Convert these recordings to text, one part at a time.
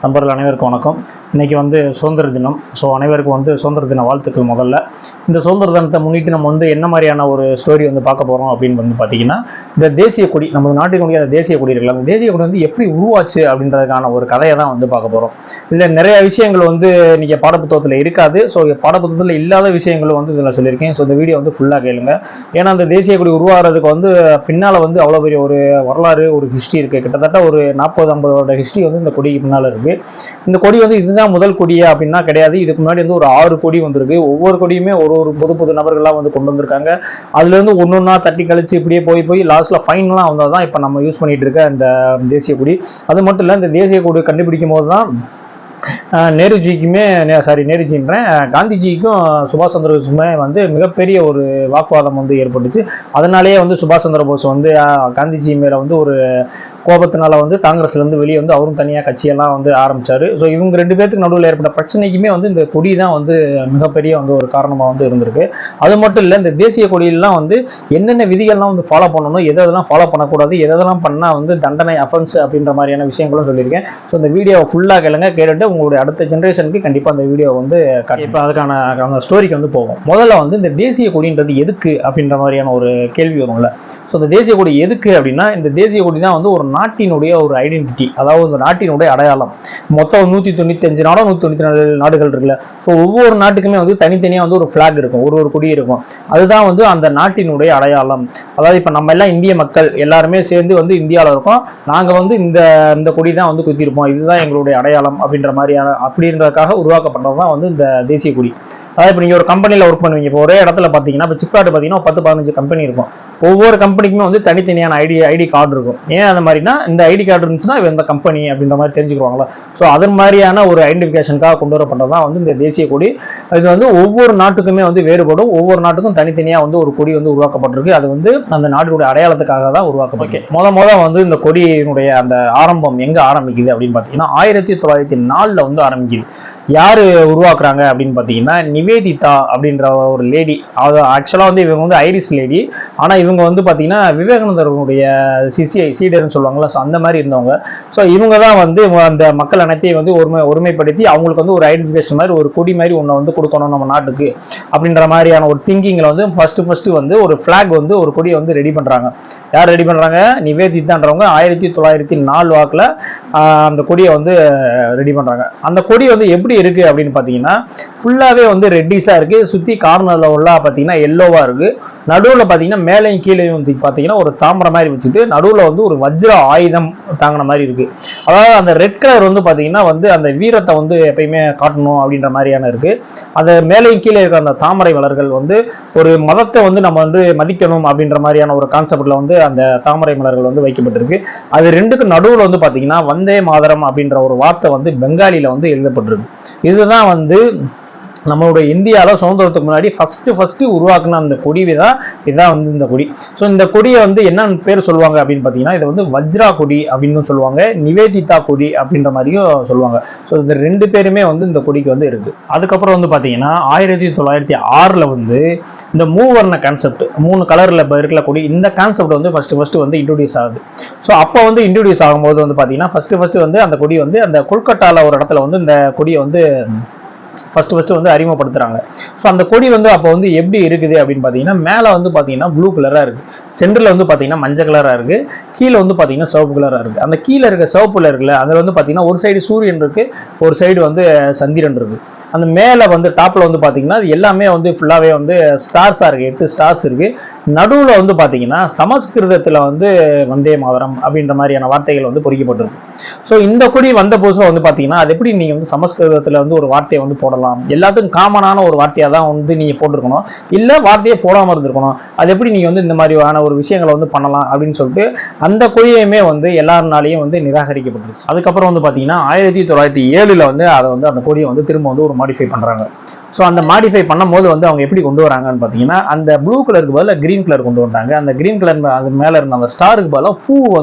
நண்பர்கள் அனைவருக்கும் வணக்கம். இன்றைக்கி சுதந்திர தினம். ஸோ அனைவருக்கும் சுதந்திர தின வாழ்த்துக்கள். முதல்ல இந்த சுதந்திர தினத்தை முன்னிட்டு நம்ம என்ன மாதிரியான ஒரு ஸ்டோரி பார்க்க போகிறோம் அப்படின்னு பார்த்தீங்கன்னா, இந்த தேசிய கொடி, நம்ம நாட்டினுடைய அந்த தேசிய கொடி இருக்குல்ல, அந்த தேசிய கொடி எப்படி உருவாச்சு அப்படின்றதுக்கான ஒரு கதையை தான் பார்க்க போகிறோம். இதில் நிறைய விஷயங்கள் இன்றைக்கி பாடப்புத்தகத்தில் இருக்காது. ஸோ பாடப்புத்தகத்தில் இல்லாத விஷயங்களும் இதில் சொல்லியிருக்கேன். ஸோ இந்த வீடியோ ஃபுல்லாக கேளுங்க. ஏன்னா அந்த தேசிய கொடி உருவாகிறதுக்கு பின்னால் அவ்வளோ பெரிய ஒரு வரலாறு, ஒரு ஹிஸ்ட்ரி இருக்குது. கிட்டத்தட்ட ஒரு 40-50 வருட ஹிஸ்ட்ரி இந்த கொடிக்கு பின்னால் இருக்குது. இந்த கொடி இதுதான் முதல் கொடியா அப்படின்னா கிடையாது. இதுக்கு முன்னாடி ஒரு 6 கொடி வந்திருக்கு. ஒவ்வொரு கொடியுமே ஒரு புது நபர்கள்லாம் கொண்டு வந்திருக்காங்க. அதுல இருந்து ஒன்னொன்னா தட்டி கழிச்சு இப்படியே போய் லாஸ்ட்ல ஃபைனலாம் வந்ததான் இப்ப நம்ம யூஸ் பண்ணிட்டு இருக்க இந்த தேசிய கொடி. அது மட்டும் இல்ல, இந்த தேசிய கொடி கண்டுபிடிக்கும் போதுதான் காந்திஜிக்கும் சுபாஷ் சந்திர போஸுமே மிகப்பெரிய ஒரு வாக்குவாதம் ஏற்பட்டுச்சு. அதனாலேயே சுபாஷ் சந்திர போஸ் காந்திஜி மேல ஒரு கோபத்தினால காங்கிரஸ்ல இருந்து வெளியே அவரும் தனியா கட்சியெல்லாம் ஆரம்பிச்சாரு. ஸோ இவங்க 2 பேருக்கு நடுவில் ஏற்பட்ட பிரச்சனைக்குமே இந்த கொடி தான் மிகப்பெரிய ஒரு காரணமா இருந்திருக்கு. அது மட்டும் இல்ல, இந்த தேசிய கொடியெல்லாம் என்னென்ன விதிகள்லாம் ஃபாலோ பண்ணணும், எதெல்லாம் ஃபாலோ பண்ணக்கூடாது, எதெல்லாம் பண்ணா தண்டனை அஃபென்ஸ் அப்படின்ற மாதிரியான விஷயங்களும் சொல்லியிருக்கேன். ஸோ இந்த வீடியோ ஃபுல்லா கேட்டுட்டு உங்களுடைய அடுத்த ஜெனரேஷனுக்கு கண்டிப்பா அந்த வீடியோ இப்போ அதுக்கான ஸ்டோரிக்கு போகும். முதல்ல இந்த தேசிய கொடின்றது எதுக்கு அப்படின்ற மாதிரியான ஒரு கேள்வி வரும்ல. ஸோ இந்த தேசிய கொடி எதுக்கு அப்படின்னா, இந்த தேசிய கொடி தான் ஒரு நாட்டினுடைய ஒரு ஐடென்டிட்டி, அதாவது இந்த நாட்டினுடைய அடையாளம். மொத்தம் 195 நாடோ 194 நாடுகள் இருக்குல்ல. ஸோ ஒவ்வொரு நாட்டுக்குமே தனித்தனியா ஒரு ஃபிளாக் இருக்கும், ஒரு கொடி இருக்கும். அதுதான் அந்த நாட்டினுடைய அடையாளம். அதாவது இப்ப நம்ம எல்லாம் இந்திய மக்கள் எல்லாருமே சேர்ந்து இந்தியாவில் இருக்கோம். நாங்க இந்த கொடி தான் குத்திருப்போம், இதுதான் எங்களுடைய அடையாளம் அப்படின்றதுக்காக உருவாக்கப்பட்டதுதான் இந்த தேசிய கொடி. அதாவது இப்போ நீங்க ஒரு கம்பெனியில் ஒர்க் பண்ணுவீங்க. இப்போ ஒரே இடத்துல பார்த்தீங்கன்னா, இப்போ சிப்கார்டு பார்த்தீங்கன்னா 10-15 கம்பெனி இருக்கும். ஒவ்வொரு கம்பெனிக்குமே தனித்தனியான ஐடி கார்டு இருக்கும். ஏன் அந்த மாதிரினா, இந்த ஐடி கார்டு இருந்துச்சுன்னா இந்த கம்பெனி அப்படின்ற மாதிரி தெரிஞ்சுக்குவாங்களா. ஸோ அது மாதிரியான ஒரு ஐடென்டிஃபிகேஷனுக்காக கொண்டு வரப்பட்டதான் இந்த தேசிய கொடி. இது ஒவ்வொரு நாட்டுக்குமே வேறுபடும். ஒவ்வொரு நாட்டுக்கும் தனித்தனியா ஒரு கொடி உருவாக்கப்பட்டிருக்கு. அது அந்த நாட்டுடைய அடையாளத்துக்காக தான் உருவாக்கப்பட்டு. முத இந்த கொடியினுடைய அந்த ஆரம்பம் எங்க ஆரம்பிக்குது அப்படின்னு பார்த்தீங்கன்னா, 1904 ஆரம்பிக்குது. யாரு உருவாக்குறாங்க அப்படின்னு பார்த்தீங்கன்னா, நிவேதிதா அப்படின்ற ஒரு லேடி. அது ஆக்சுவலா இவங்க ஐரிஷ் லேடி. ஆனா இவங்க பார்த்தீங்கன்னா விவேகானந்தருடைய சீடர்னு சொல்லுவாங்களா. ஸோ அந்த மாதிரி இருந்தவங்க. ஸோ இவங்க தான் அந்த மக்கள் அனைத்தையும் ஒருமைப்படுத்தி அவங்களுக்கு ஒரு ஐடென்டிஃபிகேஷன் மாதிரி ஒரு கொடி மாதிரி ஒன்று கொடுக்கணும் நம்ம நாட்டுக்கு அப்படின்ற மாதிரியான ஒரு திங்கிங்ல ஃபர்ஸ்ட் ஒரு ஃபிளாக் ஒரு கொடியை ரெடி பண்றாங்க. யார் ரெடி பண்றாங்க? நிவேதிதான்றவங்க 1904 வாக்குல அந்த கொடியை ரெடி பண்றாங்க. அந்த கொடி எப்படி இருக்கு அப்படின்னு பாத்தீங்கன்னா, ஃபுல்லாவே ரெட்டிஸா இருக்கு. சுத்தி கார்னர்ல உள்ள பாத்தீங்கன்னா எல்லோவா இருக்கு. நடுவுல பாத்தீங்கன்னா மேலையும் கீழையும் பாத்தீங்கன்னா ஒரு தாமரை மாதிரி வச்சுட்டு நடுவுல ஒரு வஜ்ர ஆயுதம் தாங்கின மாதிரி இருக்கு. அதாவது அந்த ரெட் கலர் பாத்தீங்கன்னா அந்த வீரத்தை எப்பயுமே காட்டணும் அப்படின்ற மாதிரியான இருக்கு. அந்த மேலையும் கீழே இருக்க அந்த தாமரை மலர்கள் ஒரு மதத்தை நம்ம மதிக்கணும் அப்படின்ற மாதிரியான ஒரு கான்செப்ட்ல அந்த தாமரை மலர்கள் வைக்கப்பட்டிருக்கு. அது ரெண்டுக்கு நடுவுல பாத்தீங்கன்னா வந்தே மாதரம் அப்படின்ற ஒரு வார்த்தை பெங்காலில எழுதப்பட்டிருக்கு. இதுதான் நம்மளுடைய இந்தியாவில சுதந்திரத்துக்கு முன்னாடி ஃபர்ஸ்ட் உருவாக்குன அந்த கொடி இதான் இந்த கொடி. ஸோ இந்த கொடியை என்னன்னு பேர் சொல்லுவாங்க அப்படின்னு பார்த்தீங்கன்னா, இதை வஜ்ரா கொடி அப்படின்னு சொல்லுவாங்க, நிவேதிதா கொடி அப்படின்ற மாதிரியும் சொல்லுவாங்க. ஸோ இந்த 2 பேருமே இந்த கொடிக்கு இருக்கு. அதுக்கப்புறம் பார்த்தீங்கன்னா 1906 இந்த மூவர்ண கான்செப்ட், 3 கலர்ல இருக்கிற கொடி, இந்த கான்செப்ட் ஃபர்ஸ்ட் இன்ட்ரோடியூஸ் ஆகுது. ஸோ அப்போ இன்ட்ரோடியூஸ் ஆகும்போது பார்த்தீங்கன்னா ஃபர்ஸ்ட் அந்த கொடி அந்த கொல்கட்டால ஒரு இடத்துல இந்த கொடியை ஃபர்ஸ்ட் அறிமுகப்படுத்துறாங்க. ஸோ அந்த கொடி அப்போ எப்படி இருக்குது அப்படின்னு பார்த்தீங்கன்னா, மேலே பார்த்தீங்கன்னா ப்ளூ கலரா இருக்கு, சென்டர்ல பார்த்தீங்கன்னா மஞ்சள் கலரா இருக்கு, கீழே பார்த்தீங்கன்னா சிவப்பு கலரா இருக்கு. அந்த கீழே இருக்க சிவப்புல இருக்குல்ல, அதுல பார்த்தீங்கன்னா ஒரு சைடு சூரியன் இருக்கு, ஒரு சைடு சந்திரன் இருக்கு. அந்த மேல டாப்ல பார்த்தீங்கன்னா அது எல்லாமே ஃபுல்லாவே ஸ்டார்ஸா இருக்கு, 8 ஸ்டார்ஸ் இருக்கு. நடுவுல பார்த்தீங்கன்னா சமஸ்கிருதத்துல வந்தே மாதரம் அப்படின்ற மாதிரியான வார்த்தைகள் பொறிக்கப்பட்டிருக்கு. ஸோ இந்த கொடி வந்த புதுசுல பார்த்தீங்கன்னா, அது எப்படி நீங்க சமஸ்கிருதத்துல ஒரு வார்த்தையை போடலாம், எல்லாத்துக்கும் காமனான ஒரு வார்த்தையா தான் நீங்க போட்டிருக்கணும், இல்ல வார்த்தையை போடாம இருந்திருக்கணும். அது எப்படி நீங்க இந்த மாதிரியான ஒரு விஷயங்களை பண்ணலாம் அப்படின்னு சொல்லிட்டு அந்த கொடியுமே எல்லாருனாலையும் நிராகரிக்கப்பட்டுருச்சு. அதுக்கப்புறம் பாத்தீங்கன்னா 1907 அதை அந்த கொடியை திரும்ப ஒரு மாடிஃபை பண்றாங்க. ஸோ அந்த மாடிஃபை பண்ணும் போது அவங்க எப்படி கொண்டு வராங்கன்னு பார்த்தீங்கன்னா, அந்த ப்ளூ கலருக்கு பதிலாக கிரீன் கலர் கொண்டு வந்தாங்க. அந்த கிரீன் கலர் அது மேலே இருந்த அந்த ஸ்டாருக்கு பதிலாக பூ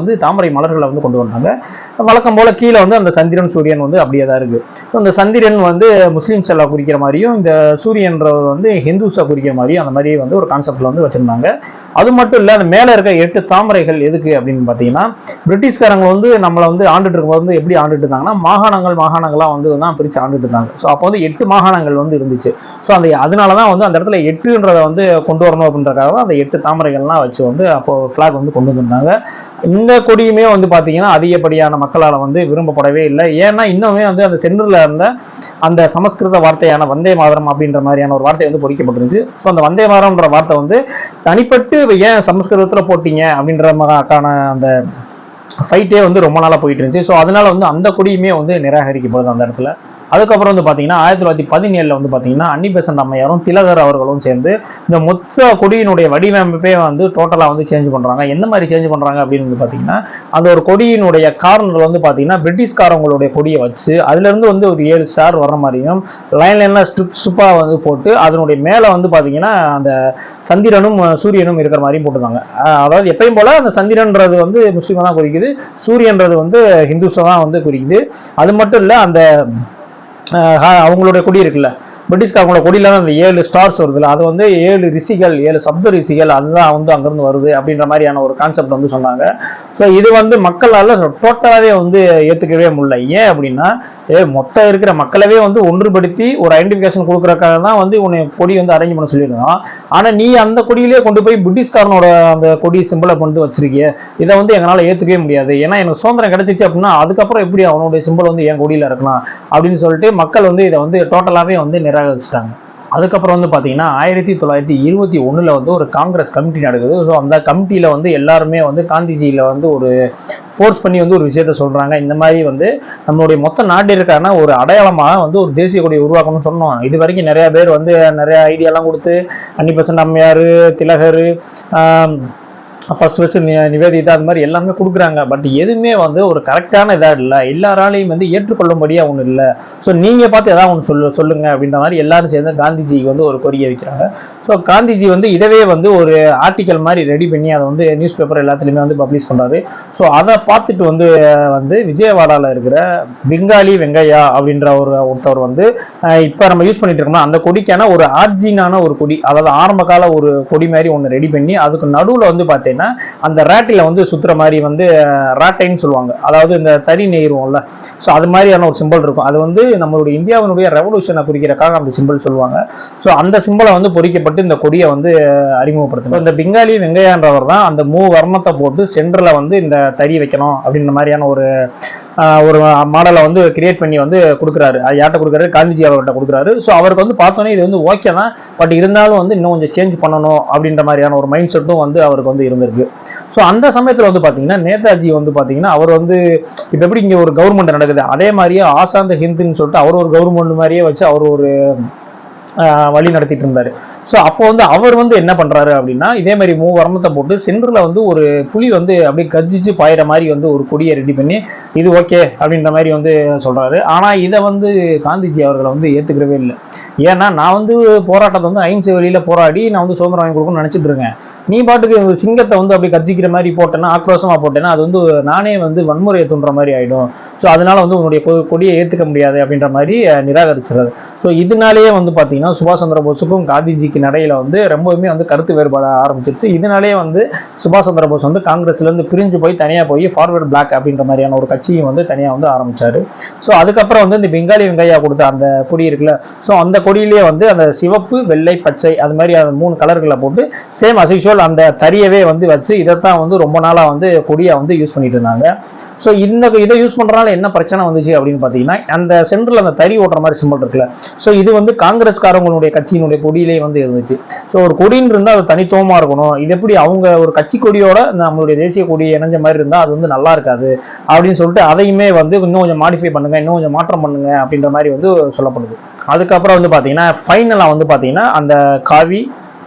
தாமரை மலர்களை கொண்டு வந்தாங்க. வழக்கம் போல கீழே அந்த சந்திரன் சூரியன் அப்படியே தான் இருக்கு. ஸோ அந்த சந்திரன் முஸ்லீம்ஸ் எல்லாம் குறிக்கிற மாதிரியும், இந்த சூரியன்றவர் ஹிந்துஸை குறிக்கிற மாதிரியும் அந்த மாதிரி ஒரு கான்செப்ட்ல வச்சிருந்தாங்க. அது மட்டும் இல்ல, அந்த மேல இருக்க 8 தாமரைகள் எதுக்கு அப்படின்னு பாத்தீங்கன்னா, பிரிட்டிஷ்காரங்க வந்து நம்மளை வந்து ஆண்டுட்டு இருக்கும்போது வந்து எப்படி ஆண்டுட்டு இருந்தாங்கன்னா, மாகாணங்களா வந்து தான் பிரிச்சு ஆண்டுட்டு இருந்தாங்க. ஸோ அப்போ வந்து 8 மாகாணங்கள் வந்து இருந்துச்சு. ஸோ அதனாலதான் வந்து அந்த இடத்துல 8ன்றதை வந்து கொண்டு வரணும் அப்படின்றதுக்காக அந்த 8 தாமரைகள்லாம் வச்சு வந்து அப்போ பிளாக் வந்து கொண்டு வந்திருந்தாங்க. இந்த கொடியுமே வந்து பாத்தீங்கன்னா அதிகப்படியான மக்களால் வந்து விரும்பப்படவே இல்லை. ஏன்னா இன்னுமே வந்து அந்த சென்டர்ல இருந்த அந்த சமஸ்கிருத வார்த்தையான வந்தே மாதரம் அப்படின்ற மாதிரியான ஒரு வார்த்தை வந்து பொறிக்கப்பட்டிருந்துச்சு. ஸோ அந்த வந்தே மாதரம்ன்ற வார்த்தை வந்து தனிப்பட்டு ஏன் சமஸ்கிருதத்துல போட்டீங்க அப்படின்ற அந்த ஃபைட்டே வந்து ரொம்ப நாளா போயிட்டு இருந்துச்சு. ஸோ அதனால வந்து அந்த கொடியுமே வந்து நிராகரிக்கப்படுது அந்த இடத்துல. அதுக்கப்புறம் வந்து பாத்தீங்கன்னா 1917 வந்து பாத்தீங்கன்னா அன்னி பெசன்ட் அம்மையாரும் திலகர் அவர்களும் சேர்ந்து இந்த மொத்த கொடியினுடைய வடிவமைப்பே வந்து டோட்டலா வந்து சேஞ்ச் பண்றாங்க. எந்த மாதிரி சேஞ்ச் பண்றாங்க அப்படின்னு வந்து பாத்தீங்கன்னா, அந்த ஒரு கொடியினுடைய கார்னர் வந்து பாத்தீங்கன்னா பிரிட்டிஷ்காரங்களுடைய கொடியை வச்சு அதுல இருந்து வந்து ஒரு 7 ஸ்டார் வர்ற மாதிரியும் லைன்ல ஸ்ட்ரிப்பா வந்து போட்டு அதனுடைய மேல வந்து பாத்தீங்கன்னா அந்த சந்திரனும் சூரியனும் இருக்கிற மாதிரியும் போட்டுருந்தாங்க. அதாவது எப்பயும் போல அந்த சந்திரன்றது வந்து முஸ்லீமை தான் குறிக்குது, சூரியன்றது வந்து ஹிந்துஸை தான் வந்து குறிக்குது. அது மட்டும் இல்ல, அந்த அவங்களுடைய கொடி இருக்குல்ல, பிரிட்டிஷ்காரங்களோட கொடியில தான் அந்த 7 ஸ்டார்ஸ் வருதுல்ல, அது வந்து 7 ரிஷிகள், 7 சப்த ரிஷிகள், அதுதான் வந்து அங்கிருந்து வருது அப்படின்ற மாதிரியான ஒரு கான்செப்ட் வந்து சொன்னாங்க. ஸோ இது வந்து மக்களால் டோட்டலாவே வந்து ஏத்துக்கவே முடியல. ஏன் அப்படின்னா, மொத்தம் இருக்கிற மக்களவே வந்து ஒன்றுபடுத்தி ஒரு ஐடென்டிஃபிகேஷன் கொடுக்கறதுக்காக தான் வந்து உன்னை கொடி வந்து அரேஞ்ச் பண்ண சொல்லியிருந்தோம். ஆனா நீ அந்த கொடியிலே கொண்டு போய் பிரிட்டிஷ்காரனோட அந்த கொடி சிம்பிளை கொண்டு வச்சிருக்கிய, இதை வந்து எங்களால் ஏத்துக்கவே முடியாது. ஏன்னா எனக்கு சுதந்திரம் கிடைச்சிச்சு அப்படின்னா அதுக்கப்புறம் எப்படி அவனுடைய சிம்பிள் வந்து என் கொடியில இருக்கலாம் அப்படின்னு சொல்லிட்டு மக்கள் வந்து இதை வந்து டோட்டலாவே வந்து நிராகரிச்சிட்டாங்க. அதுக்கப்புறம் வந்து பாத்தீங்கன்னா 1921 வந்து ஒரு காங்கிரஸ் கமிட்டி நடக்குது. ஸோ அந்த கமிட்டியில வந்து எல்லாருமே வந்து காந்திஜியில வந்து ஒரு ஃபோர்ஸ் பண்ணி வந்து ஒரு விஷயத்த சொல்றாங்க. இந்த மாதிரி வந்து நம்மளுடைய மொத்த நாட்டிற்கான ஒரு அடையாளமாக வந்து ஒரு தேசிய கொடியை உருவாக்கணும்னு சொன்னோம். இது வரைக்கும் நிறைய பேர் வந்து நிறைய ஐடியாலாம் கொடுத்து அன்னி பெசன்ட் அம்மையார், திலகர், ஃபர்ஸ்ட் நிவேதிதா, அது மாதிரி எல்லாமே கொடுக்குறாங்க. பட் எதுவுமே வந்து ஒரு கரெக்டான இதாக இல்லை, எல்லாராலையும் வந்து ஏற்றுக்கொள்ளும்படியா ஒன்று இல்லை. ஸோ நீங்கள் பார்த்து ஏதாவது ஒன்று சொல்லுங்க அப்படின்ற மாதிரி எல்லாரும் சேர்ந்து காந்திஜிக்கு வந்து ஒரு கோரிக்கை வைக்கிறாங்க. ஸோ காந்திஜி வந்து இதவே வந்து ஒரு ஆர்டிக்கல் மாதிரி ரெடி பண்ணி அதை வந்து நியூஸ் பேப்பர் எல்லாத்துலேயுமே வந்து பப்ளிஷ் பண்ணுறாரு. ஸோ அதை பார்த்துட்டு வந்து விஜயவாடாவில் இருக்கிற பெங்காலி வெங்கையா அப்படின்ற ஒருத்தவர் வந்து இப்போ நம்ம யூஸ் பண்ணிட்டு இருக்கோம்னா அந்த கொடிக்கான ஒரு ஆர்ஜினான ஒரு கொடி, அதாவது ஆரம்ப கால ஒரு கொடி மாதிரி ஒன்று ரெடி பண்ணி அதுக்கு நடுவில் வந்து பார்த்தீங்கன்னா அந்த ராட்டில வந்து சுத்துற மாதிரி வந்து ராட்டைன்னு சொல்லுவாங்க, அதாவது இந்த தறி நெய்ருவோம்ல, ஸோ அது மாதிரியான ஒரு சிம்பிள் இருக்கும். அது வந்து நம்மளுடைய இந்தியாவினுடைய ரெவல்யூஷனை குறிக்கிறக்காக அந்த சிம்பிள் சொல்லுவாங்க. ஸோ அந்த சிம்பிளை வந்து பொறிக்கப்பட்டு இந்த கொடியை வந்து அறிமுகப்படுத்தணும். இந்த பெங்காலி வெங்கையான்றவர் தான் அந்த வர்ணத்தை போட்டு சென்டர்ல வந்து இந்த தறி வைக்கணும் அப்படின்ற மாதிரியான ஒரு மாடலை வந்து கிரியேட் பண்ணி வந்து கொடுக்குறாரு. அது யார்கிட்ட கொடுக்குறாரு? காந்திஜி அவர்கிட்ட கொடுக்குறாரு. ஸோ அவருக்கு வந்து பார்த்தோன்னே இது வந்து ஓகே தான், பட் இருந்தாலும் வந்து இன்னும் கொஞ்சம் சேஞ்ச் பண்ணணும் அப்படின்ற மாதிரியான ஒரு மைண்ட் செட்டும் வந்து அவருக்கு வந்து இருந்திருக்கு. ஸோ அந்த சமயத்தில் வந்து பார்த்தீங்கன்னா நேதாஜி வந்து பார்த்தீங்கன்னா அவர் வந்து இப்போ எப்படி இங்கே ஒரு கவர்மெண்ட் நடக்குது அதே மாதிரியே ஆசாந்த ஹிந்துன்னு சொல்லிட்டு அவர் ஒரு கவர்மெண்ட் மாதிரியே வச்சு அவர் ஒரு வழி நடத்திட்டு இருந்தாரு. ஸோ அப்போ வந்து அவர் வந்து என்ன பண்றாரு அப்படின்னா, இதே மாதிரி வர்ணத்தை போட்டு சென்டர்ல வந்து ஒரு புலி வந்து அப்படியே கர்ஜிச்சு பாயிற மாதிரி வந்து ஒரு கொடியை ரெடி பண்ணி இது ஓகே அப்படின்ற மாதிரி வந்து சொல்றாரு. ஆனா இதை வந்து காந்திஜி அவர்களை வந்து ஏத்துக்கிறவே இல்லை. ஏன்னா நான் வந்து போராட்டத்தை வந்து அஹிம்சை வழியில போராடி நான் வந்து சுதந்திரம் வாங்கி கொடுக்கணும்னு நினைச்சிட்டு இருக்கேன். நீ பாட்டுக்கு சிங்கத்தை வந்து அப்படி கர்ஜிக்கிற மாதிரி போட்டேன்னா, ஆக்ரோஷமா போட்டேன்னா அது வந்து நானே வந்து வன்முறையை தூண்டுற மாதிரி ஆயிடும். ஸோ அதனால வந்து உன்னுடைய கொடியை ஏத்துக்க முடியாது அப்படின்ற மாதிரி நிராகரிச்சுறாரு. ஸோ இதனாலேயே வந்து பாத்தீங்கன்னா சுபாஷ் சந்திர போஸுக்கும் காந்திஜிக்கு நடையில வந்து ரொம்பவுமே வந்து கருத்து வேறுபாட ஆரம்பிச்சிருச்சு. இதனாலேயே வந்து சுபாஷ் சந்திர போஸ் வந்து காங்கிரஸ்ல இருந்து பிரிஞ்சு போய் தனியா போய் ஃபார்வர்ட் பிளாக் அப்படின்ற மாதிரியான ஒரு கட்சியும் வந்து தனியா வந்து ஆரம்பிச்சாரு. ஸோ அதுக்கப்புறம் வந்து இந்த பெங்காலி வெங்கையா கொடுத்த அந்த கொடி இருக்குல்ல, ஸோ அந்த கொடியிலேயே வந்து அந்த சிவப்பு, வெள்ளை, பச்சை அது மாதிரி அந்த 3 கலர்களை போட்டு சேம் அசிஷுவல் அந்த தறியவே வந்து வச்சு இதைத்தான் வந்து ரொம்ப நாளா வந்து கொடியா வந்து யூஸ் பண்ணிட்டு இருந்தாங்க. ஸோ இதை யூஸ் பண்றதுனால என்ன பிரச்சனை வந்துச்சு அப்படின்னு பாத்தீங்கன்னா, அந்த சென்டர்ல அந்த தறி ஓட்டுற மாதிரி சிம்பிள் இருக்குல்ல, ஸோ இது வந்து காங்கிரஸ்காரங்களுடைய கட்சியினுடைய கொடியிலே வந்து இருந்துச்சு. ஸோ ஒரு கொடின்னு இருந்தா அது தனித்துவமா இருக்கணும். இது எப்படி அவங்க ஒரு கட்சி கொடியோட நம்மளுடைய தேசிய கொடி இணைஞ்ச மாதிரி இருந்தா அது வந்து நல்லா இருக்காது அப்படின்னு சொல்லிட்டு அதையுமே வந்து இன்னும் கொஞ்சம் மாடிஃபை பண்ணுங்க, இன்னும் கொஞ்சம் மாற்றம் பண்ணுங்க அப்படின்ற மாதிரி வந்து சொல்லப்படுது. அதுக்கப்புறம் வந்து பாத்தீங்கன்னா ஃபைனலா வந்து பாத்தீங்கன்னா அந்த காவி,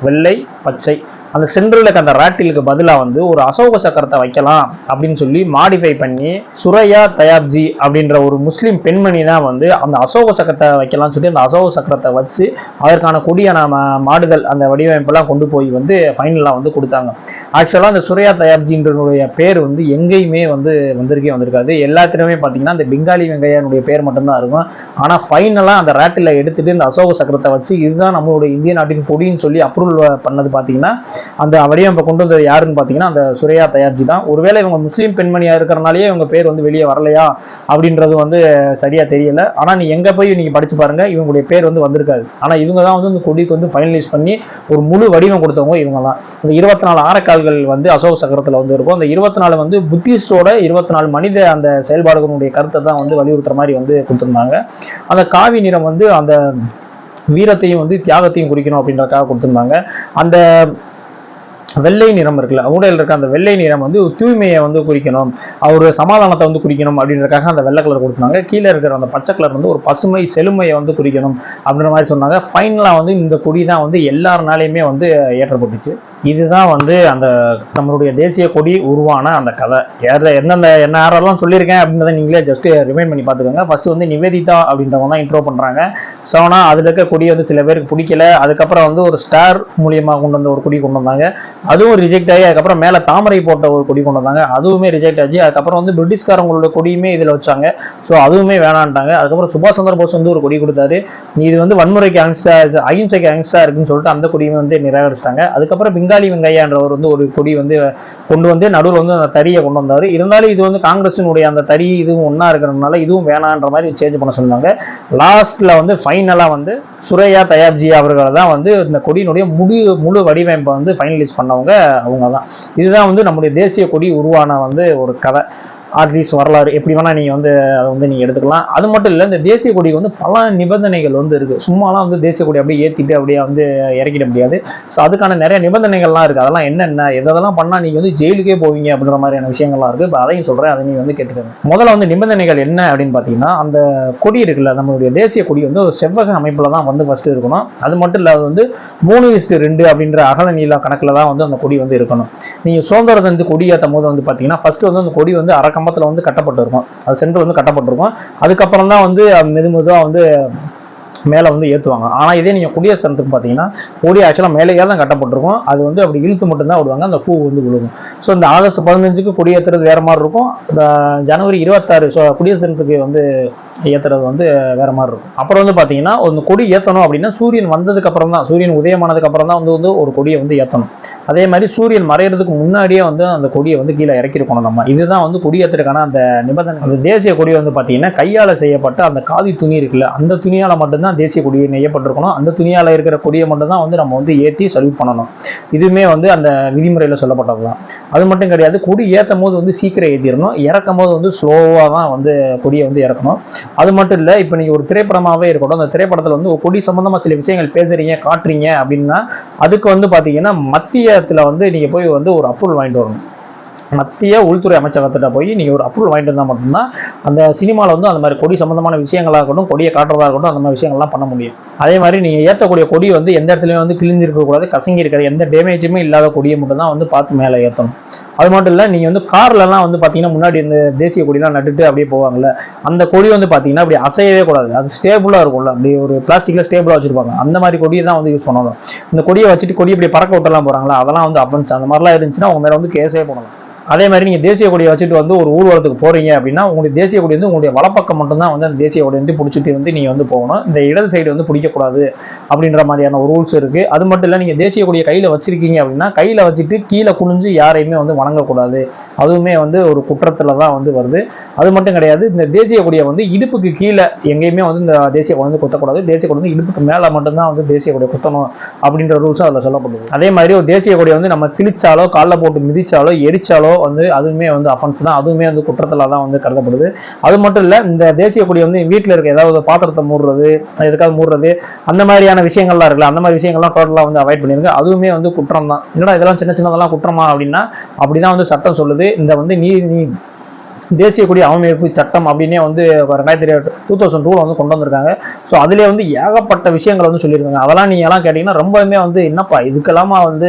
வெள்ளை, பச்சை அந்த சென்ட்ரல் இருக்க அந்த ராட்டிலுக்கு பதிலாக வந்து ஒரு அசோக சக்கரத்தை வைக்கலாம் அப்படின்னு சொல்லி மாடிஃபை பண்ணி சுரையா தயாப்ஜி அப்படின்ற ஒரு முஸ்லீம் பெண்மணி தான் வந்து அந்த அசோக சக்கரத்தை வைக்கலாம்னு சொல்லி அந்த அசோக சக்கரத்தை வச்சு அதற்கான கொடியான மாடுதல் அந்த வடிவமைப்பெல்லாம் கொண்டு போய் வந்து ஃபைனலாக வந்து கொடுத்தாங்க. ஆக்சுவலாக அந்த சுரையா தயாப்ஜின்றனுடைய பேர் வந்து எங்கேயுமே வந்து வந்திருக்காது. எல்லாத்திலுமே பார்த்தீங்கன்னா அந்த பெங்காலி வெங்கையானுடைய பேர் மட்டும்தான் இருக்கும். ஆனால் ஃபைனலாக அந்த ராட்டில எடுத்துட்டு இந்த அசோக சக்கரத்தை வச்சு இதுதான் நம்மளுடைய இந்திய நாட்டின் கொடின்னு சொல்லி அப்ரூவல் பண்ணது பார்த்தீங்கன்னா அந்த வடிவமைப்பை கொண்டு வந்தது யாருன்னு பார்த்தீங்கன்னா அந்த சுரையா தயாப்ஜி தான். ஒருவேளை இவங்க முஸ்லீம் பெண்மணியா இருக்கிறனாலேயே இவங்க பேர் வந்து வெளியே வரலையா அப்படின்றது வந்து சரியா தெரியல. ஆனா நீ எங்க போய் நீங்க படிச்சு பாருங்க, இவங்களுடைய பேர் வந்து வந்திருக்காது. ஆனா இவங்க தான் வந்து இந்த கொடிக்கு வந்து ஃபைனலைஸ் பண்ணி ஒரு முழு வடிவம் கொடுத்தவங்க இவங்க தான். இந்த 24 ஆரக்கால்கள் வந்து அசோக சக்கரத்துல வந்து இருக்கும். அந்த 24 வந்து புத்திஸ்டோட 24 மனித அந்த செயல்பாடுகளுடைய கருத்தை தான் வந்து வலியுறுத்துற மாதிரி வந்து கொடுத்திருந்தாங்க. அந்த காவி நிறம் வந்து அந்த வீரத்தையும் வந்து தியாகத்தையும் குறிக்கணும் அப்படின்றதுக்காக கொடுத்திருந்தாங்க. அந்த வெள்ளை நிறம் இருக்குல்ல, ஊடல் இருக்க அந்த வெள்ளை நிறம் வந்து தூய்மையை வந்து குறிக்கணும், அவர் சமாதானத்தை வந்து குறிக்கணும் அப்படின்றதுக்காக அந்த வெள்ளை கலர் கொடுத்தாங்க. கீழே இருக்கிற அந்த பச்சை கலர் வந்து ஒரு பசுமை செழுமையை வந்து குறிக்கணும் அப்படின்ற மாதிரி சொன்னாங்க. ஃபைனலா வந்து இந்த கொடி தான் வந்து எல்லாருனாலையுமே வந்து ஏற்றப்பட்டுச்சு. இதுதான் வந்து அந்த நம்மளுடைய தேசிய கொடி உருவான அந்த கதை. எந்தெந்த என்ன யாரெல்லாம் சொல்லியிருக்கேன் அப்படின்றத நீங்களே ஜஸ்ட் ரிமைண்ட் பண்ணி பார்த்துக்கோங்க. ஃபர்ஸ்ட் வந்து நிவேதிதா அப்படின்றவங்க தான் இன்ட்ரோ பண்றாங்க. ஸோ ஆனால் அதில் இருக்க கொடி வந்து சில பேருக்கு பிடிக்கல. அதுக்கப்புறம் வந்து ஒரு ஸ்டார் மூலியமாக கொண்டு வந்த ஒரு கொடி கொண்டு வந்தாங்க, அதுவும் ரிஜெக்ட் ஆகி அதுக்கப்புறம் மேலே தாமரை போட்ட ஒரு கொடி கொண்டு வந்தாங்க, அதுவுமே ரிஜெக்ட் ஆச்சு. அதுக்கப்புறம் வந்து பிரிட்டிஷ்காரங்களோட கொடியுமே இதில் வச்சாங்க, ஸோ அதுவுமே வேணான்ட்டாங்க. அதுக்கப்புறம் சுபாஷ் சந்திர போஸ் வந்து ஒரு கொடி கொடுத்தாரு, இது வந்து வன்முறைக்கு அகிம்சைக்கு அகன்ஸ்டா இருக்குன்னு சொல்லிட்டு அந்த கொடியுமே வந்து நிராகரிச்சிட்டாங்க. அதுக்கப்புறம் பெங்காலி வெங்கையான்றவர் வந்து ஒரு கொடி வந்து கொண்டு வந்து நடுவில் வந்து அந்த தறியை கொண்டு வந்தார். இருந்தாலும் இது வந்து காங்கிரஸினுடைய அந்த தறி இதுவும் ஒன்னா இருக்கிறதுனால இதுவும் வேணான்ற மாதிரி சேஞ்ச் பண்ண சொன்னாங்க. லாஸ்ட்ல வந்து ஃபைனலா வந்து சுரையா தயாப்ஜி அவர்கள் தான் வந்து இந்த கொடியினுடைய முழு வடிவமைப்பை வந்து ஃபைனலைஸ் பண்ணவங்க அவங்க தான். இதுதான் வந்து நம்முடைய தேசிய கொடி உருவான வந்து ஒரு கதை, அட்லீஸ்ட் வரலாறு எப்படி வேணா நீங்க வந்து அதை வந்து நீங்க எடுத்துக்கலாம். அது மட்டும் இல்லை, இந்த தேசிய கொடி வந்து பல நிபந்தனைகள் வந்து இருக்கு. சும்மாலாம் வந்து தேசிய கொடி அப்படியே ஏற்றிட்டு அப்படியே வந்து இறக்கிட முடியாது. ஸோ அதுக்கான நிறைய நிபந்தனைகள்லாம் இருக்கு. அதெல்லாம் என்னென்ன எதெல்லாம் பண்ணா நீங்க வந்து ஜெயிலுக்கே போவீங்க அப்படின்ற மாதிரியான விஷயங்கள்லாம் இருக்கு. இப்போ அதையும் சொல்றேன், அதை நீங்க வந்து கேட்டுக்கோங்க. முதல்ல வந்து நிபந்தனைகள் என்ன அப்படின்னு பார்த்தீங்கன்னா, அந்த கொடி இருக்குல்ல, நம்மளுடைய தேசிய கொடி வந்து ஒரு செவ்வக அமைப்புல தான் வந்து ஃபர்ஸ்ட் இருக்கணும். அது மட்டும் இல்லாத வந்து 3:2 அப்படின்ற அகல நீள கணக்குல தான் வந்து அந்த கொடி வந்து இருக்கணும். நீங்க சுதந்திர தினத்து கொடி ஏற்றும் போது வந்து பார்த்தீங்கன்னா ஃபர்ஸ்ட் வந்து அந்த கொடி வந்து கம்பத்துல வந்து கட்டப்பட்டிருக்கும், அது சென்டர் வந்து கட்டப்பட்டிருக்கும். அதுக்கப்புறம் தான் வந்து மெதுமெதுவா வந்து மேலே வந்து ஏற்றுவாங்க. ஆனால் இதே நீங்கள் குடியரசு தினத்துக்கு பார்த்தீங்கன்னா கொடி ஆக்சுவலாக மேலேயே தான் கட்டப்பட்டிருக்கும், அது வந்து அப்படி இழுத்து மட்டும்தான் விடுவாங்க, அந்த பூ வந்து விழுகும். ஸோ இந்த ஆகஸ்ட் 15க்கு கொடியேற்றுறது வேற மாதிரி இருக்கும், இந்த ஜனவரி 26 குடியரசு தினத்துக்கு வந்து ஏற்றுறது வந்து வேற மாதிரி இருக்கும். அப்புறம் வந்து பார்த்தீங்கன்னா ஒரு கொடி ஏற்றணும் அப்படின்னா சூரியன் வந்ததுக்கு அப்புறம் தான், சூரியன் உதயமானதுக்கு அப்புறம் தான் வந்து ஒரு கொடியை வந்து ஏற்றணும். அதே மாதிரி சூரியன் மறைகிறதுக்கு முன்னாடியே வந்து அந்த கொடியை வந்து கீழே இறக்கிருக்கணும் நம்ம. இதுதான் வந்து கொடியேற்றுறதுக்கான அந்த நிபந்தனை. அந்த தேசிய கொடி வந்து பார்த்தீங்கன்னா கையால் செய்யப்பட்ட அந்த காதி துணி இருக்குல்ல, அந்த துணியால் மட்டும்தான் தேசிய கொடியை நெய்யப்பட்டிருக்கணும். அந்த துணியால் இருக்கிற கொடியை மட்டும் தான் வந்து நம்ம வந்து ஏற்றி சல்யூட் பண்ணணும். இதுவுமே வந்து அந்த விதிமுறையில் சொல்லப்பட்டது தான். அது மட்டும் கிடையாது, கொடி ஏற்றும் போது வந்து சீக்கிரம் ஏற்றிடணும், இறக்கும் போது வந்து ஸ்லோவாக தான் வந்து கொடியை வந்து இறக்கணும். அது மட்டும் இல்லை, இப்போ நீங்கள் ஒரு திரைப்படமாகவே இருக்கட்டும், அந்த திரைப்படத்தில் வந்து ஒரு கொடி சம்பந்தமாக சில விஷயங்கள் பேசுறீங்க காட்டுறீங்க அப்படின்னா அதுக்கு வந்து பார்த்தீங்கன்னா மத்தியத்தில் வந்து நீங்கள் போய் வந்து ஒரு அப்ரூவல் வாங்கிட்டு வரணும். மத்திய உள்துறை அமைச்சகத்திட்ட போய் நீங்கள் ஒரு அப்ரூவல் வாங்கிட்டு இருந்தால் மட்டும்தான் அந்த சினிமாவில் வந்து அந்த மாதிரி கொடி சம்பந்தமான விஷயங்களாக இருக்கட்டும், கொடியை காட்டுறதா இருக்கட்டும், அந்த மாதிரி விஷயங்கள்லாம் பண்ண முடியும். அதே மாதிரி நீங்கள் ஏற்றக்கூடிய கொடி வந்து எந்த இடத்துலையும் வந்து கிழிஞ்சிருக்கக்கூடாது, கசங்கி இருக்கிற எந்த டேமேஜுமே இல்லாத கொடியை மட்டும் தான் வந்து பார்த்து மேலே ஏற்றணும். அது மட்டும் இல்லை, நீங்கள் வந்து கார்லலாம் வந்து பார்த்தீங்கன்னா முன்னாடி இந்த தேசிய கொடிலாம் நட்டுட்டு அப்படியே போவாங்கல்ல, அந்த கொடி வந்து பார்த்தீங்கன்னா அப்படி அசையவே கூடாது, அது ஸ்டேபிளாக இருக்கும்ல, அப்படி ஒரு பிளாஸ்டிக்கில் ஸ்டேபிளாக வச்சுருப்பாங்க, அந்த மாதிரி கொடியை தான் வந்து யூஸ் பண்ணணும். இந்த கொடியை வச்சுட்டு கொடி இப்படி பறக்க விட்டலாம் போகிறாங்களா, அதெல்லாம் வந்து அஃபென்ஸ். அந்த மாதிரிலாம் இருந்துச்சுன்னா அவங்க மேலே வந்து கேஸே போடலாம். அதே மாதிரி நீங்கள் தேசிய கொடியை வச்சுட்டு வந்து ஒரு ஊர்வலத்துக்கு போறீங்க அப்படின்னா உங்களுடைய தேசிய கொடி வந்து உங்களுடைய வலப்பக்கம் மட்டும்தான் வந்து அந்த தேசிய கொடி வந்து பிடிச்சிட்டு வந்து நீங்கள் வந்து போகணும், இந்த இடது சைடு வந்து பிடிக்கக்கூடாது அப்படின்ற மாதிரியான ஒரு ரூல்ஸ் இருக்குது. அது மட்டும் இல்லை, நீங்கள் தேசிய கொடியை கையில் வச்சிருக்கீங்க அப்படின்னா கையில் வச்சுட்டு கீழே குனிஞ்சு யாரையுமே வந்து வணங்கக்கூடாது, அதுவுமே வந்து ஒரு குற்றத்தில் தான் வந்து வருது. அது மட்டும் கிடையாது, இந்த தேசிய கொடியை வந்து இடுப்புக்கு கீழே எங்கேயுமே வந்து இந்த தேசிய கொடி வந்து குத்தக்கூடாது, தேசிய கொடி வந்து இடுப்புக்கு மேலே மட்டும்தான் வந்து தேசிய கொடியை குத்தணும் அப்படின்ற ரூல்ஸும் அதில் சொல்லப்படுது. அதே மாதிரி ஒரு தேசிய கொடியை வந்து நம்ம கிழிச்சாலோ காலில் போட்டு மிதிச்சாலோ எரிச்சாலோ வந்து அதுவுமே வந்து அஃபென்ஸ் தான், அதுவுமே வந்து குற்றத்துல தான் வந்து கருதப்படுது. அது மட்டும் இல்ல, இந்த தேசிய கொடி வந்து வீட்டில் இருக்க ஏதாவது பாத்திரத்தை மூடுறது, எதுக்காவது மூடுறது, அந்த மாதிரியான விஷயங்கள்லாம் இருக்குல்ல, அந்த மாதிரி விஷயங்கள்லாம் டோட்டலா வந்து அவாய்ட் பண்ணிருக்கு, அதுவுமே வந்து குற்றம் தான். என்னடா இதெல்லாம் சின்ன சின்னதெல்லாம் குற்றமா அப்படின்னா அப்படிதான் வந்து சட்டம் சொல்லுது. இந்த வந்து நீ தேசிய கொடி அவமதிப்பு சட்டம் அப்படின்னே வந்து 2002 வந்து கொண்டு வந்திருக்காங்க. ஸோ அதுலேயே வந்து ஏகப்பட்ட விஷயங்கள் வந்து சொல்லியிருக்காங்க. அதெல்லாம் நீங்க எல்லாம் கேட்டீங்கன்னா ரொம்பவுமே வந்து என்னப்பா இதுக்கெல்லாமா வந்து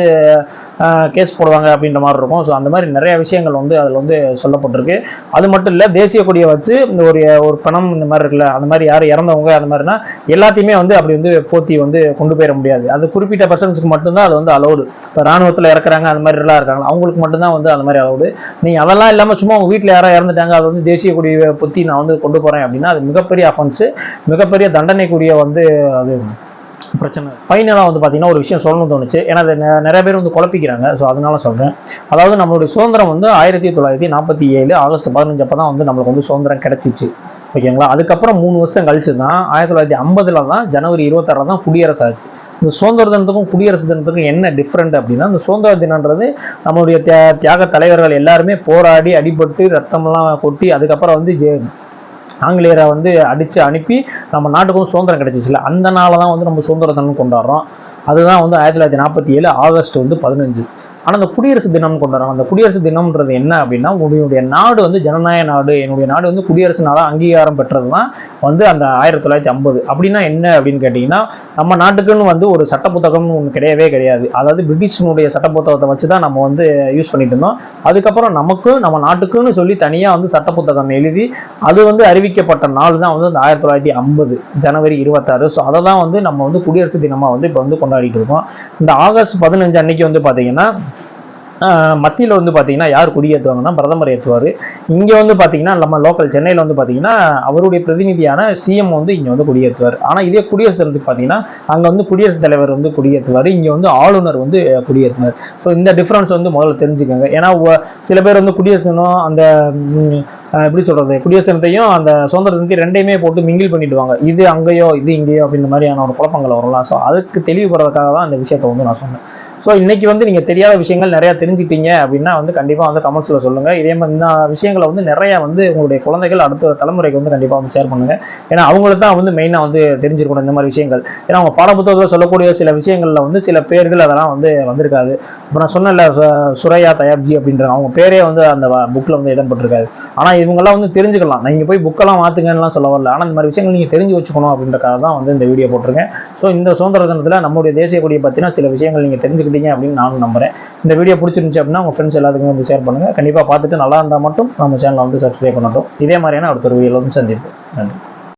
கேஸ் போடுவாங்க அப்படின்ற மாதிரி இருக்கும். ஸோ அந்த மாதிரி நிறைய விஷயங்கள் வந்து அதில் வந்து சொல்லப்பட்டிருக்கு. அது மட்டும் இல்லை, தேசிய கொடியை வச்சு இந்த ஒரு பணம் இந்த மாதிரி இருக்குல்ல, அந்த மாதிரி யாரும் இறந்தவங்க அந்த மாதிரினா எல்லாத்தையுமே வந்து அப்படி வந்து போத்தி வந்து கொண்டு போயிட முடியாது. அது குறிப்பிட்ட பர்சன்ஸ்க்கு மட்டும்தான் அது வந்து அலௌடு. இப்போ ராணுவத்தில் இறக்குறாங்க அந்த மாதிரி எல்லாம் இருக்காங்க, அவங்களுக்கு மட்டும்தான் வந்து அந்த மாதிரி அலௌடு. நீங்க அதெல்லாம் இல்லாமல் சும்மா உங்க வீட்டில் யாராவது அது வந்து தேசிய கொடியை பொத்தி நான் வந்து கொண்டு போறேன் அப்படின்னா அது மிகப்பெரிய அஃபென்ஸ், மிகப்பெரிய தண்டனைக்குரிய வந்து அது பிரச்சனை. ஃபைனலாக வந்து பார்த்தீங்கன்னா ஒரு விஷயம் சொல்லணும்னு தோணுச்சு. ஏன்னா அது நிறைய பேர் வந்து குழப்பிக்கிறாங்க. ஸோ அதனால சொல்கிறேன். அதாவது நம்மளுடைய சுதந்திரம் வந்து 1947 ஆகஸ்ட் 15 அப்போ தான் வந்து நம்மளுக்கு வந்து சுதந்திரம் கிடைச்சிச்சு. ஓகேங்களா? அதுக்கப்புறம் 3 வருஷம் கழிச்சு தான் 1950 தான் ஜனவரி 26 தான் குடியரசு ஆச்சு. இந்த சுதந்திர தினத்துக்கும் குடியரசு தினத்துக்கும் என்ன டிஃப்ரெண்ட் அப்படின்னா, இந்த சுதந்திர தினன்றது நம்மளுடைய தியாக தலைவர்கள் எல்லாருமே போராடி அடிபட்டு ரத்தமெல்லாம் கொட்டி அதுக்கப்புறம் வந்து ஆங்கிலேயரை வந்து அடித்து அனுப்பி நம்ம நாட்டுக்கும் சுதந்திரம் கிடைச்சிச்சுல, அந்த நாளை தான் வந்து நம்ம சுதந்திர தினம் கொண்டாடுறோம். அதுதான் வந்து 1947 ஆகஸ்ட் வந்து 15. ஆனால் அந்த குடியரசு தினம் கொண்டாடுறாங்க. அந்த குடியரசு தினம்ன்றது என்ன அப்படின்னா, உங்களுடைய நாடு வந்து ஜனநாயக நாடு, என்னுடைய நாடு வந்து குடியரசு நாடாக அங்கீகாரம் பெற்றது தான் வந்து அந்த 1950. அப்படின்னா என்ன அப்படின்னு கேட்டிங்கன்னா, நம்ம நாட்டுக்குன்னு வந்து ஒரு சட்ட புத்தகம்னு ஒன்று கிடையவே கிடையாது. அதாவது பிரிட்டிஷனுடைய சட்ட புத்தகத்தை வச்சு தான் நம்ம வந்து யூஸ் பண்ணிட்டு இருந்தோம். அதுக்கப்புறம் நமக்கும் நம்ம நாட்டுக்குன்னு சொல்லி தனியாக வந்து சட்ட புத்தகம் எழுதி அது வந்து அறிவிக்கப்பட்ட நாள் தான் வந்து அந்த 1950 ஜனவரி 26. ஸோ அதை தான் வந்து நம்ம வந்து குடியரசு தினமாக வந்து இப்போ வந்து கொண்டாடிட்டு இருக்கோம். இந்த ஆகஸ்ட் 15 அன்னைக்கு வந்து பார்த்தீங்கன்னா மத்தியில் வந்து பார்த்தீங்கன்னா யார் கொடியேற்றுவாங்கன்னா பிரதமர் ஏற்றுவார். இங்கே வந்து பார்த்தீங்கன்னா நம்ம லோக்கல் சென்னையில் வந்து பார்த்தீங்கன்னா அவருடைய பிரதிநிதியான சிஎம் வந்து இங்கே வந்து கொடியேற்றுவார். ஆனால் இதே குடியரசு தினத்துக்கு பார்த்தீங்கன்னா அங்கே வந்து குடியரசுத் தலைவர் வந்து கொடியேற்றுவார், இங்கே வந்து ஆளுநர் வந்து கொடியேற்றுவார். ஸோ இந்த டிஃப்ரென்ஸ் வந்து முதல்ல தெரிஞ்சுக்கோங்க. ஏன்னா சில பேர் வந்து குடியரசு தினம் அந்த எப்படி சொல்றது, குடியரசு தினத்தையும் அந்த சுதந்திர தினத்தையும் ரெண்டையுமே போட்டு மிங்கிள் பண்ணிடுவாங்க. இது அங்கேயோ இது இங்கேயோ அப்படின்ற மாதிரியான ஒரு குழப்பங்கள் வரலாம். ஸோ அதுக்கு தெளிவுபடுறதுக்காக தான் இந்த விஷயத்தை வந்து நான் சொன்னேன். ஸோ இன்னைக்கு வந்து நீங்கள் தெரியாத விஷயங்கள் நிறையா தெரிஞ்சுக்கிட்டீங்க அப்படின்னா வந்து கண்டிப்பாக வந்து கமெண்ட்ஸில் சொல்லுங்கள். இதே மாதிரி இந்த விஷயங்களை வந்து நிறையா வந்து உங்களுடைய குழந்தைகள் அடுத்த தலைமுறைக்கு வந்து கண்டிப்பாக வந்து ஷேர் பண்ணுங்கள். ஏன்னா அவங்களுக்கு தான் வந்து மெயினாக வந்து தெரிஞ்சிருக்கணும் இந்த மாதிரி விஷயங்கள். ஏன்னா அவங்க பாடப்புத்தகத்தில் சொல்லக்கூடிய சில விஷயங்களில் வந்து சில பேர்கள் அதெல்லாம் வந்து வந்திருக்காது. இப்போ நான் சொன்னல சுரையா தயாப்ஜி அப்படின்ற அவங்க பேரே வந்து அந்த புக்கில் வந்து இடம்பெற்றிருக்காது. ஆனால் இவங்கெல்லாம் வந்து தெரிஞ்சுக்கலாம். நீங்கள் போய் புக்கெல்லாம் மாற்றுங்கலாம் சொல்ல வரல. ஆனால் இந்த மாதிரி விஷயங்கள் நீங்கள் தெரிஞ்சு வச்சுக்கணும் அப்படின்றக்காக தான் வந்து இந்த வீடியோ போட்டிருக்கேன். ஸோ இந்த சுதந்திர தினத்தில் நம்மளுடைய தேசிய கொடியை பற்றினா சில விஷயங்கள் நீங்கள் தெரிஞ்சுக்கிட்டீங்க அப்படின்னு நானும் நம்புறேன். இந்த வீடியோ பிடிச்சிருந்துச்சு அப்படின்னா உங்க ஃப்ரெண்ட்ஸ் எல்லாத்துக்குமே வந்து ஷேர் பண்ணுங்க. கண்டிப்பா பார்த்துட்டு நல்லா இருந்தால் மட்டும் நம்ம சேனலை வந்து சப்ஸ்கிரைப் பண்ணட்டும். இதே மாதிரியான அடுத்த ஒரு வீடியோல வந்து சந்திப்போம். நன்றி.